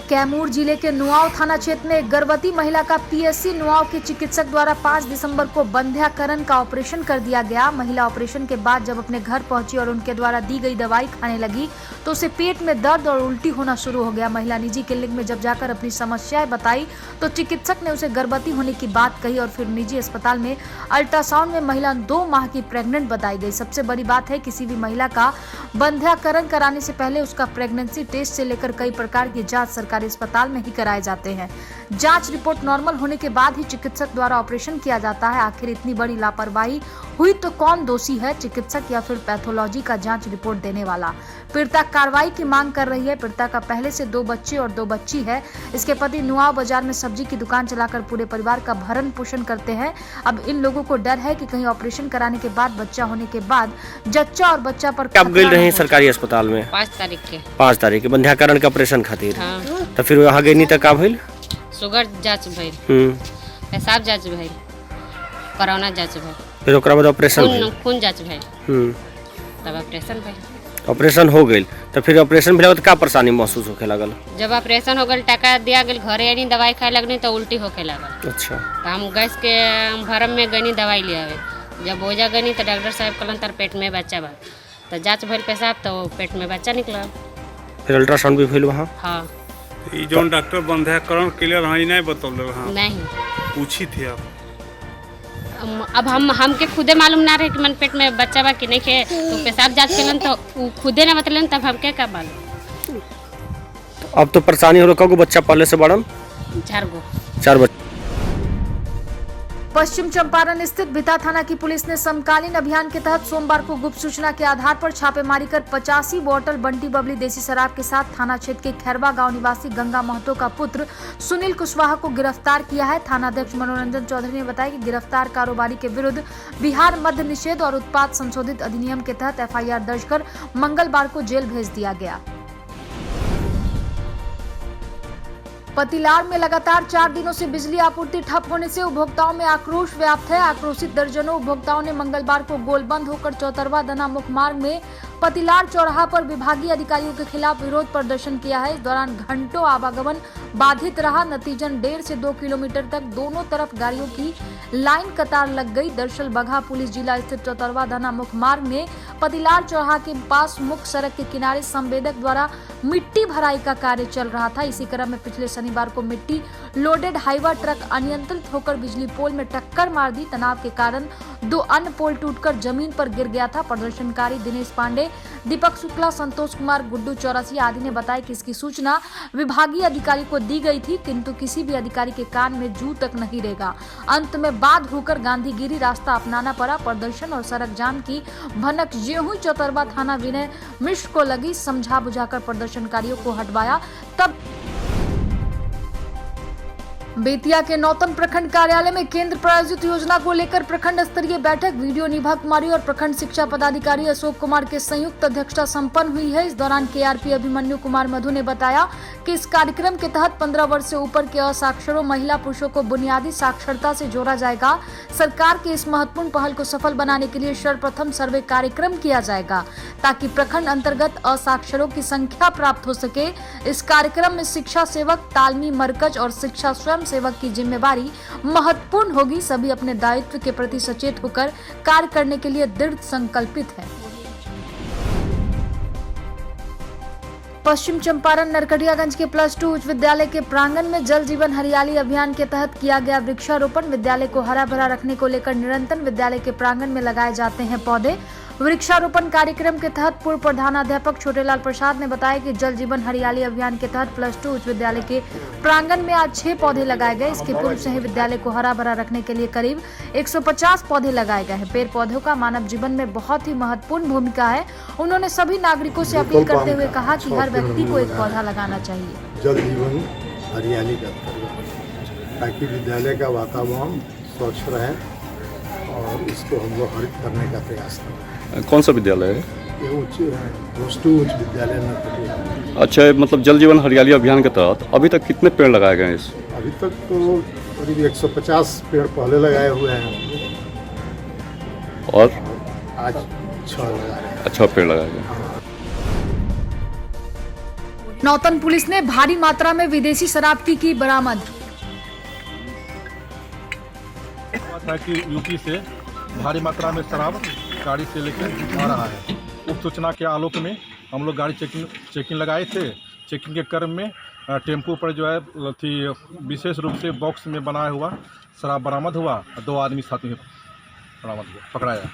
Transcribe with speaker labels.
Speaker 1: कैमूर जिले के नुआव थाना क्षेत्र में एक गर्भवती महिला का पीएससी नुआव के चिकित्सक द्वारा 5 दिसंबर को बंध्याकरण का ऑपरेशन कर दिया गया। महिला ऑपरेशन के बाद जब अपने घर पहुंची और उनके द्वारा दी गई दवाई खाने लगी तो उसे पेट में दर्द और उल्टी होना शुरू हो गया। महिला निजी क्लिनिक में जब जाकर अपनी समस्याएं बताई तो चिकित्सक ने उसे गर्भवती होने की बात कही और फिर निजी अस्पताल में अल्ट्रासाउंड में महिला 2 माह की प्रेग्नेंट बताई गई। सबसे बड़ी बात है, किसी भी महिला का बंध्याकरण कराने से पहले उसका प्रेगनेंसी टेस्ट से लेकर कई प्रकार की जांच सरकारी अस्पताल में ही कराए जाते हैं। जांच रिपोर्ट नॉर्मल होने के बाद ही चिकित्सक द्वारा ऑपरेशन किया जाता है। आखिर इतनी बड़ी लापरवाही हुई तो कौन दोषी है, चिकित्सक या फिर पैथोलॉजी का जांच रिपोर्ट देने वाला? पीड़िता कार्रवाई की मांग कर रही है। पीड़िता का पहले से 2 बच्चे और 2 बच्ची है। इसके पति नुआव बाजार में सब्जी की दुकान चलाकर पूरे परिवार का भरण पोषण करते हैं। अब इन लोगों को डर है कि कहीं ऑपरेशन कराने के बाद बच्चा होने के बाद जच्चा और बच्चा पर
Speaker 2: कब गए रहे सरकारी अस्पताल में?
Speaker 3: 5 तारीख के
Speaker 2: 5 तारीख के बंध्याकरण के ऑपरेशन खातिर।
Speaker 3: हाँ।
Speaker 2: तो फिर वहाँ गई नहीं तो का भइल?
Speaker 3: शुगर जांच भइल, पेशाब जांच भइल, कोरोना जांच भइल,
Speaker 2: फिर ओकरा बाद ऑपरेशन भइल,
Speaker 3: खून जांच भइल, तब ऑपरेशन भइल।
Speaker 2: ऑपरेशन हो गई तो फिर ऑपरेशन भेला तो का परेशानी महसूस होखे लगल?
Speaker 3: जब ऑपरेशन हो गल, टाका दिया गल, घरे आनी दवाई खाए लगनी तो उल्टी होके लगल।
Speaker 2: अच्छा।
Speaker 3: तो हम गैस के भरम में गनी दवाई ले आवे। जब ओजा गनी तो डॉक्टर साहब कहलन तार पेट में बच्चा बा। तो जांच भइल पेशाब तो पेट में बच्चा निकला।
Speaker 2: फिर अल्ट्रासाउंड भी भइल वहाँ?
Speaker 3: हाँ।
Speaker 4: ये जोन डॉक्टर बंध्याकरण क्लियर है नहीं बतौले? हाँ
Speaker 3: नहीं
Speaker 4: पूछी थी आप?
Speaker 3: अब हमके खुदे मालूम ना रहे कि मन पेट में बच्चा बा कि नहीं के। तो पेशाब जांच केलन तो खुदे ना बतलन, तब हमके का मालूम।
Speaker 2: अब तो परेशानी हो रहा, को बच्चा पहले से बड़न? 4 बच्चे।
Speaker 1: पश्चिम चंपारण स्थित भिता थाना की पुलिस ने समकालीन अभियान के तहत सोमवार को गुप्त सूचना के आधार पर छापेमारी कर 85 बोतल बंटी बबली देसी शराब के साथ थाना क्षेत्र के खैरवा गांव निवासी गंगा महतो का पुत्र सुनील कुशवाहा को गिरफ्तार किया है। थानाध्यक्ष मनोरंजन चौधरी ने बताया कि गिरफ्तार कारोबारी के विरुद्ध बिहार मद्य निषेध और उत्पाद संशोधित अधिनियम के तहत FIR दर्ज कर मंगलवार को जेल भेज दिया गया। पतिलाड़ में लगातार 4 दिनों से बिजली आपूर्ति ठप होने से उपभोक्ताओं में आक्रोश व्याप्त है। आक्रोशित दर्जनों उपभोक्ताओं ने मंगलवार को गोलबंद होकर चौतरवा दना मुख्य मार्ग में पतिलाड़ चौराहा पर विभागीय अधिकारियों के खिलाफ विरोध प्रदर्शन किया है। इस दौरान घंटों आवागमन बाधित रहा। नतीजन 1.5 से 2 किलोमीटर तक दोनों तरफ गाड़ियों की लाइन कतार लग गई। दरअसल बगहा पुलिस जिला स्थित चौतरवा दना मुख्य मार्ग में पतिलाड़ चौराहा के पास मुख्य सड़क के किनारे संवेदक द्वारा मिट्टी भराई का कार्य चल रहा था। इसी क्रम में पिछले शनिवार को मिट्टी लोडेड हाईवा ट्रक अनियंत्रित होकर बिजली पोल में टक्कर मार दी। तनाव के कारण 2 अन्य पोल टूटकर जमीन पर गिर गया था। प्रदर्शनकारी दिनेश पांडे, दीपक शुक्ला, संतोष कुमार, गुड्डू चौरसिया आदि ने बताया कि इसकी सूचना विभागीय अधिकारी को दी गई थी, किंतु किसी भी अधिकारी के कान में जू तक नहीं रेगा। अंत में बाध होकर गांधीगिरी रास्ता अपनाना पड़ा। प्रदर्शन और सड़क जाम की भनक ज्यों ही चौतरवा थाना विनय मिश्र को लगी, समझा बुझाकर प्रदर्शनकारियों को हटवाया। तब बेतिया के नौतन प्रखंड कार्यालय में केंद्र प्रायोजित योजना को लेकर प्रखंड स्तरीय बैठक वीडियो निभा कुमारी और प्रखंड शिक्षा पदाधिकारी अशोक कुमार के संयुक्त अध्यक्षता संपन्न हुई है। इस दौरान KRP अभिमन्यु कुमार मधु ने बताया कि इस कार्यक्रम के तहत 15 वर्ष से ऊपर के असाक्षरों महिला पुरुषों को बुनियादी साक्षरता से जोड़ा जाएगा। सरकार के इस महत्वपूर्ण पहल को सफल बनाने के लिए सर्वप्रथम सर्वे कार्यक्रम किया जाएगा ताकि प्रखंड अंतर्गत असाक्षरों की संख्या प्राप्त हो सके। इस कार्यक्रम में शिक्षा सेवक, तालमी मरकज और शिक्षा स्वयं सेवक की जिम्मेवारी महत्वपूर्ण होगी। सभी अपने दायित्व के प्रति सचेत होकर कार्य करने के लिए दृढ़ संकल्पित है। पश्चिम चंपारण नरकटियागंज के +2 उच्च विद्यालय के प्रांगण में जल जीवन हरियाली अभियान के तहत किया गया वृक्षारोपण। विद्यालय को हरा भरा रखने को लेकर निरंतर विद्यालय के प्रांगण में लगाए जाते हैं पौधे। वृक्षारोपण कार्यक्रम के तहत पूर्व प्रधानाध्यापक छोटेलाल प्रसाद ने बताया कि जल जीवन हरियाली अभियान के तहत +2 उच्च विद्यालय के प्रांगण में आज 6 पौधे लगाए गए। इसके पूर्व से ही विद्यालय को हरा भरा रखने के लिए करीब 150 पौधे लगाए गए हैं। पेड़ पौधों का मानव जीवन में बहुत ही महत्वपूर्ण भूमिका है। उन्होंने सभी नागरिकों से अपील करते हुए कहा कि हर व्यक्ति को एक पौधा लगाना चाहिए।
Speaker 5: जल जीवन हरियाली का ताकि विद्यालय का वातावरण स्वच्छ रहे और इसको हम लोग हरित करने का प्रयास करें।
Speaker 6: कौन सा विद्यालय है?
Speaker 5: ये उच्च विद्यालय नरकटियागंज।
Speaker 6: अच्छा, मतलब जल जीवन हरियाली अभियान के तहत अभी तक कितने पेड़ लगाए गए हैं?
Speaker 5: अभी तक तो करीब 150 पेड़ पहले लगाए हुए हैं
Speaker 6: और
Speaker 5: आज 6 लगा रहे हैं।
Speaker 6: अच्छा पेड़ लगाए गए।
Speaker 1: नौतन पुलिस ने भारी मात्रा में विदेशी शराब की बरामद।
Speaker 7: बात है कि यूपी से भारी मात्रा में शराब गाड़ी से लेकर आ रहा है। उक्त सूचना के आलोक में हम लोग गाड़ी चेकिंग लगाए थे। चेकिंग के क्रम में टेम्पो पर जो है थी विशेष रूप से बॉक्स में बनाया हुआ शराब बरामद हुआ। 2 आदमी साथ में बरामद हुआ, पकड़ाया।